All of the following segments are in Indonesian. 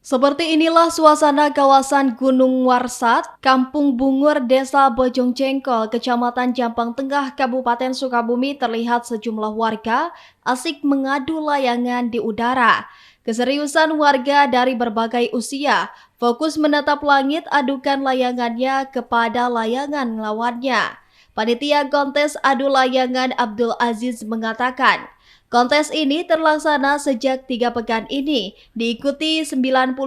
Seperti inilah suasana kawasan Gunung Warsat, Kampung Bungur, Desa Bojong Jengkol, Kecamatan Jampang Tengah, Kabupaten Sukabumi terlihat sejumlah warga asik mengadu layangan di udara. Keseriusan warga dari berbagai usia fokus menatap langit adukan layangannya kepada layangan lawannya. Panitia kontes adu layangan Abdul Aziz mengatakan, kontes ini terlaksana sejak 3 pekan ini, diikuti 92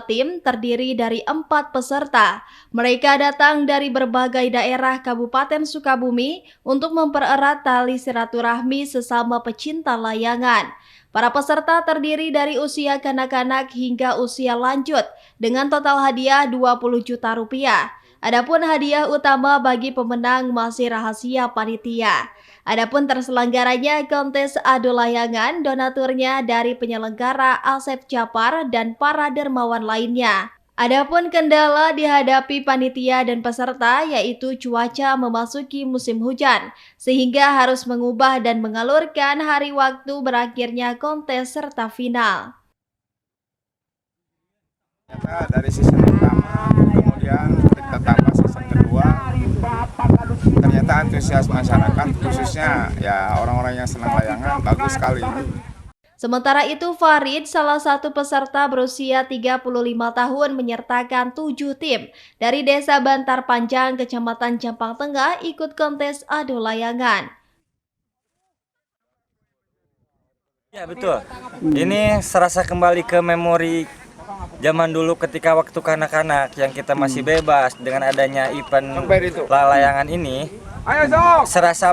tim terdiri dari 4 peserta. Mereka datang dari berbagai daerah Kabupaten Sukabumi untuk mempererat tali silaturahmi sesama pecinta layangan. Para peserta terdiri dari usia kanak-kanak hingga usia lanjut dengan total hadiah 20 juta rupiah. Adapun hadiah utama bagi pemenang masih rahasia panitia. Adapun terselenggaranya kontes adu layangan, donaturnya dari penyelenggara Asep Japar dan para dermawan lainnya. Adapun kendala dihadapi panitia dan peserta yaitu cuaca memasuki musim hujan, sehingga harus mengubah dan mengalurkan hari waktu berakhirnya kontes serta final. Dari season pertama, kemudian kita tambah season kedua, ternyata antusias masyarakat, khususnya ya orang-orang yang senang layangan, bagus sekali. Sementara itu Farid, salah satu peserta berusia 35 tahun menyertakan 7 tim dari Desa Bantar Panjang, Kecamatan Jampang Tengah ikut kontes adu layangan. Ya betul, ini serasa kembali ke memori zaman dulu ketika waktu kanak-kanak yang kita masih bebas. Dengan adanya event layangan ini, serasa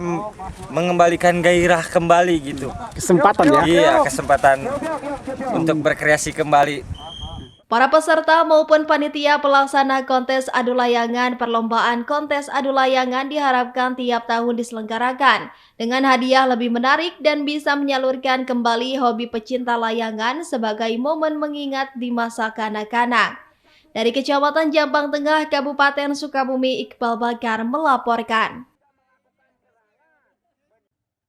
mengembalikan gairah kembali gitu. Kesempatan ya? Iya, kesempatan untuk berkreasi kembali. Para peserta maupun panitia pelaksana kontes adu layangan, perlombaan kontes adu layangan diharapkan tiap tahun diselenggarakan dengan hadiah lebih menarik dan bisa menyalurkan kembali hobi pecinta layangan sebagai momen mengingat di masa kanak-kanak. Dari Kecamatan Jampang Tengah, Kabupaten Sukabumi, Iqbal Bakar melaporkan.